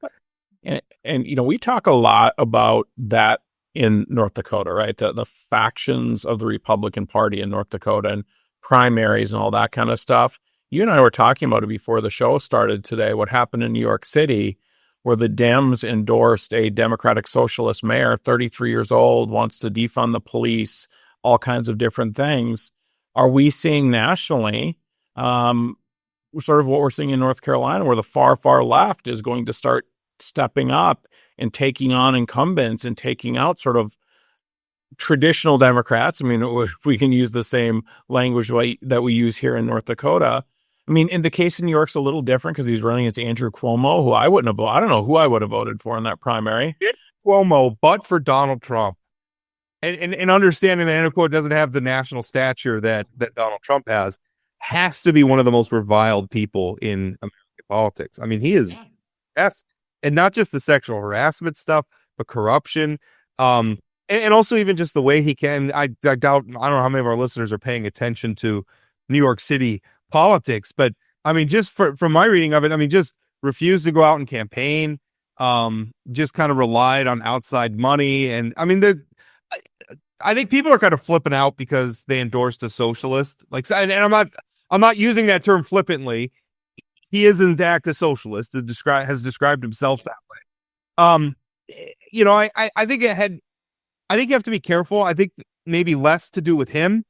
S4: we talk a lot about that in North Dakota, right? The factions of the Republican Party in North Dakota and primaries and all that kind of stuff. You and I were talking about it before the show started today, what happened in New York City, where the Dems endorsed a Democratic Socialist mayor, 33 years old, wants to defund the police, all kinds of different things. Are we seeing nationally sort of what we're seeing in North Carolina, where the far, far left is going to start stepping up and taking on incumbents and taking out sort of traditional Democrats? If we can use the same language that we use here in North Dakota. In the case of New York's a little different because he's running against Andrew Cuomo, who I wouldn't have voted. I don't know who I would have voted for in that primary.
S2: Cuomo, but for Donald Trump. And understanding that Andrew Cuomo doesn't have the national stature that Donald Trump has to be one of the most reviled people in American politics. He is, and not just the sexual harassment stuff, but corruption, and also even just the way he can. I doubt. I don't know how many of our listeners are paying attention to New York City politics, but just from my reading of it, just refused to go out and campaign. just kind of relied on outside money. And I mean, I think people are kind of flipping out because they endorsed a socialist. Like, and I'm not using that term flippantly. He is in fact a socialist. Has described himself that way. I think I think you have to be careful. I think maybe less to do with him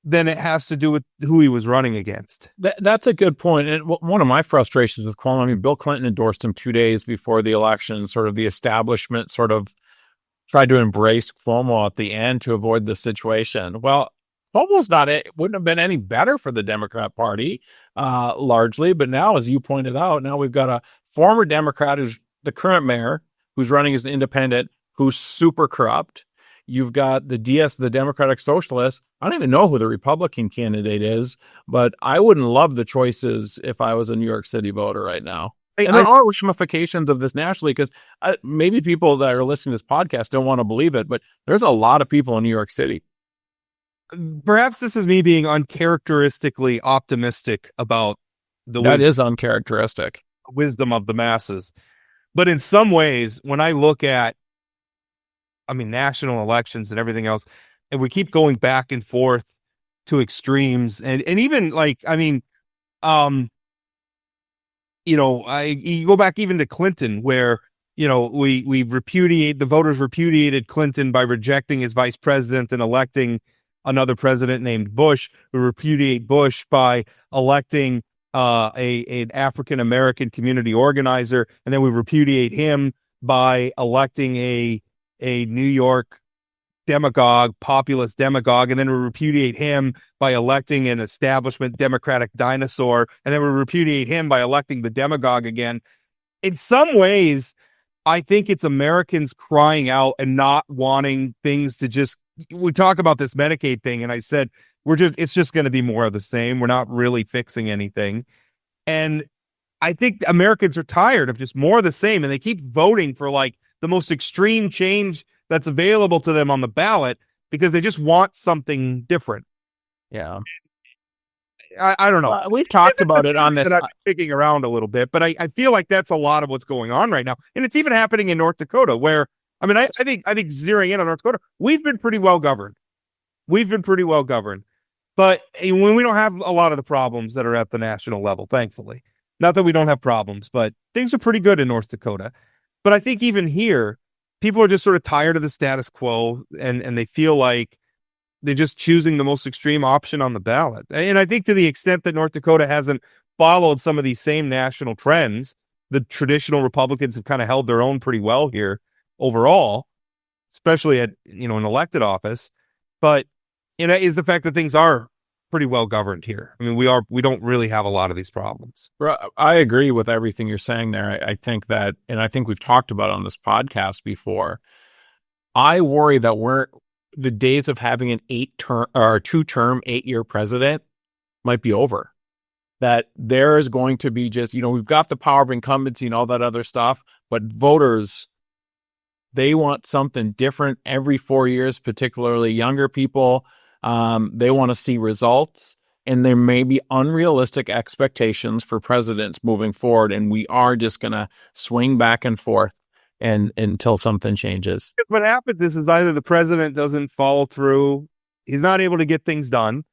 S2: than it has to do with who he was running against.
S4: That's a good point. And one of my frustrations with Cuomo, I mean, Bill Clinton endorsed him 2 days before the election. Sort of the establishment sort of tried to embrace Cuomo at the end to avoid the situation. Well, Cuomo's wouldn't have been any better for the Democrat Party, largely. But now, as you pointed out, now we've got a former Democrat who's the current mayor, who's running as an independent, who's super corrupt. You've got the Democratic Socialists. I don't even know who the Republican candidate is, but I wouldn't love the choices if I was a New York City voter right now. And there are ramifications of this nationally, because maybe people that are listening to this podcast don't want to believe it, but there's a lot of people in New York City.
S2: Perhaps this is me being uncharacteristically optimistic about
S4: that is uncharacteristic
S2: wisdom of the masses. But in some ways, when I look at, national elections and everything else, and we keep going back and forth to extremes, and even you go back even to Clinton, where, the voters repudiated Clinton by rejecting his vice president and electing another president named Bush. We repudiate Bush by electing an African-American community organizer. And then we repudiate him by electing a New York demagogue, populist demagogue. And then we repudiate him by electing an establishment Democratic dinosaur. And then we repudiate him by electing the demagogue again. In some ways, I think it's Americans crying out and not wanting things to just, we talk about this Medicaid thing. And I said, it's just going to be more of the same. We're not really fixing anything. And I think Americans are tired of just more of the same. And they keep voting for like the most extreme change that's available to them on the ballot because they just want something different.
S4: Yeah.
S2: I don't know.
S4: We've talked about it on this.
S2: I'm picking around a little bit, but I feel like that's a lot of what's going on right now. And it's even happening in North Dakota where, I think zeroing in on North Dakota, we've been pretty well governed. But when we don't have a lot of the problems that are at the national level, thankfully, not that we don't have problems, but things are pretty good in North Dakota. But I think even here, people are just sort of tired of the status quo and they feel like they're just choosing the most extreme option on the ballot. And I think to the extent that North Dakota hasn't followed some of these same national trends, the traditional Republicans have kind of held their own pretty well here overall, especially at, an elected office. But, is the fact that things are pretty well governed here. We don't really have a lot of these problems.
S4: I agree with everything you're saying there. I think that, and I think we've talked about it on this podcast before, I worry that the days of having an 2-term, 8-year president might be over. That there is going to be just, we've got the power of incumbency and all that other stuff, but voters, they want something different every 4 years, particularly younger people. They want to see results, and there may be unrealistic expectations for presidents moving forward. And we are just going to swing back and forth until something changes.
S2: What happens is either the president doesn't follow through. He's not able to get things done,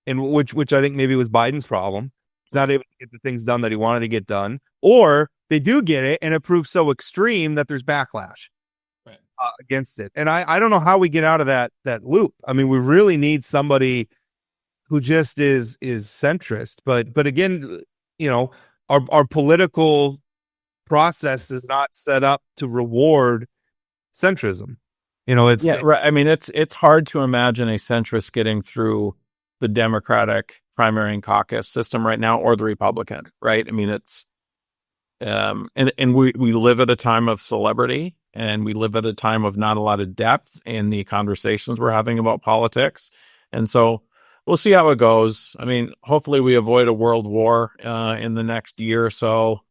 S2: and which I think maybe was Biden's problem. He's not able to get the things done that he wanted to get done, or they do get it and it proves so extreme that there's backlash against it. And I don't know how we get out of that loop. We really need somebody who just is centrist. But again, our political process is not set up to reward centrism. It's
S4: it's hard to imagine a centrist getting through the Democratic primary and caucus system right now, or the Republican, right? It's and we live at a time of celebrity, and we live at a time of not a lot of depth in the conversations we're having about politics. And so we'll see how it goes. Hopefully we avoid a world war in the next year or so.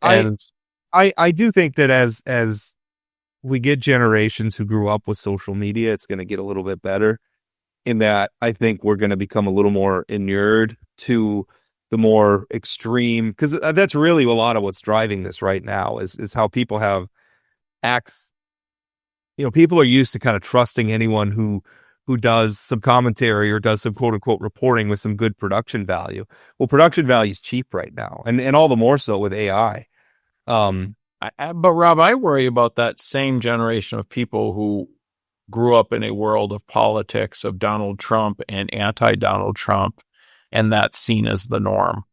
S2: I do think that as we get generations who grew up with social media, it's going to get a little bit better, in that I think we're going to become a little more inured to the more extreme, because that's really a lot of what's driving this right now is how people have acts. People are used to kind of trusting anyone who does some commentary or does some quote unquote reporting with some good production value. Well, production value is cheap right now, and all the more so with AI.
S4: But Rob, I worry about that same generation of people who grew up in a world of politics of Donald Trump and anti-Donald Trump, and that's seen as the norm.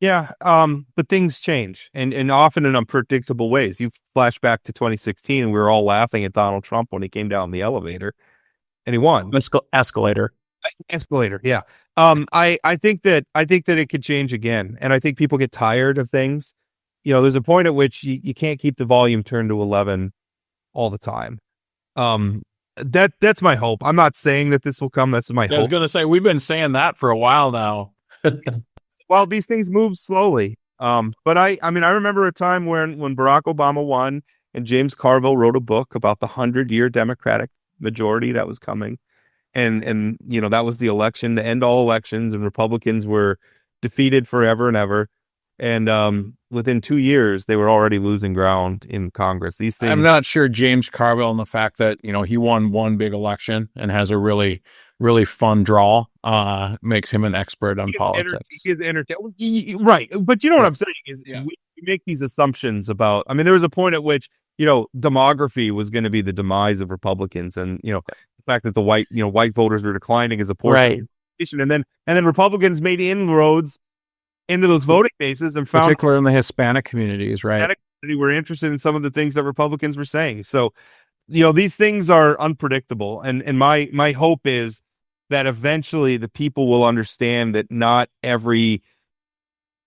S2: Yeah, but things change, and often in unpredictable ways. You flash back to 2016, and we were all laughing at Donald Trump when he came down the elevator, and he won.
S4: Escalator.
S2: Escalator, yeah. I think that it could change again, and I think people get tired of things. There's a point at which you can't keep the volume turned to 11 all the time. That's my hope. I'm not saying that this will come. That's my hope.
S4: I was going to say, we've been saying that for a while now.
S2: Well, these things move slowly. But I remember a time when Barack Obama won and James Carville wrote a book about the 100-year Democratic majority that was coming. And that was the election to end all elections, and Republicans were defeated forever and ever. And within 2 years, they were already losing ground in Congress. These things.
S4: I'm not sure James Carville, and the fact that he won one big election and has a really, really fun draw, makes him an expert on politics.
S2: He is right, but you know what I'm saying is we make these assumptions about. I mean, there was a point at which demography was going to be the demise of Republicans, and the fact that the white voters were declining as a portion, and then Republicans made inroads into those voting bases and found,
S4: particularly in the Hispanic communities, right?
S2: Hispanic community were interested in some of the things that Republicans were saying. So, these things are unpredictable, and my hope is that eventually the people will understand that not every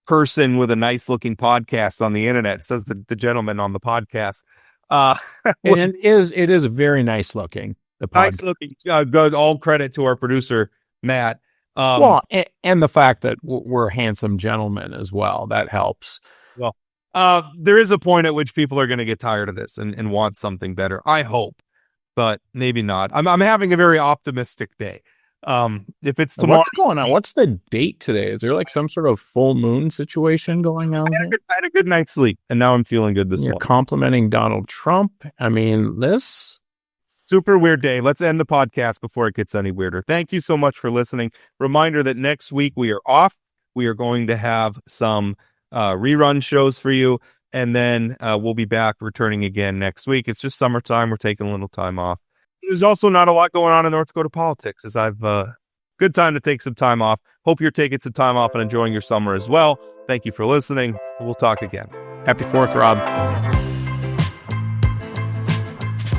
S2: person with a nice looking podcast on the internet, says the gentleman on the podcast.
S4: And it is very nice looking. The podcast.
S2: Nice looking. Good. All credit to our producer Matt.
S4: And the fact that we're handsome gentlemen as well, that helps.
S2: Well, there is a point at which people are going to get tired of this and want something better. I hope, but maybe not. I'm having a very optimistic day. If it's tomorrow,
S4: what's going on? What's the date today? Is there like some sort of full moon situation going on?
S2: I had a good night's sleep, and now I'm feeling good this morning.
S4: You're complimenting Donald Trump. I mean, this.
S2: Super weird day. Let's end the podcast before it gets any weirder. Thank you so much for listening. Reminder that next week we are off. We are going to have some rerun shows for you, and then we'll be back returning again next week. It's just summertime. We're taking a little time off. There's also not a lot going on in North Dakota politics, as I've good time to take some time off. Hope you're taking some time off and enjoying your summer as well. Thank you for listening. We'll talk again.
S4: Happy 4th, Rob.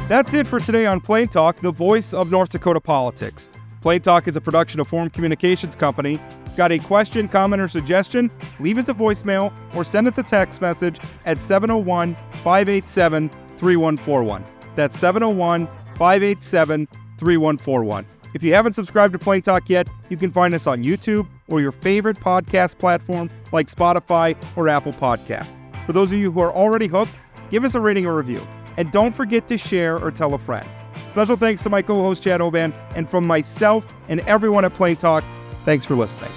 S2: That's it for today on Plain Talk, the voice of North Dakota politics. Plain Talk is a production of Forum Communications Company. Got a question, comment, or suggestion? Leave us a voicemail or send us a text message at 701-587-3141. That's 701-587-3141. If you haven't subscribed to Plain Talk yet, you can find us on YouTube or your favorite podcast platform like Spotify or Apple Podcasts. For those of you who are already hooked, give us a rating or review. And don't forget to share or tell a friend. Special thanks to my co-host Chad Oban, and from myself and everyone at Plain Talk, thanks for listening.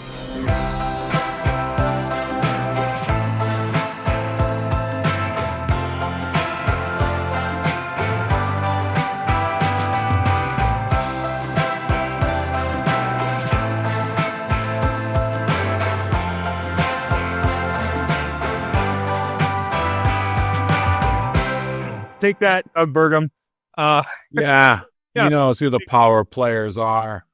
S2: Take that, Bergam.
S4: Yeah. He knows who the power players are.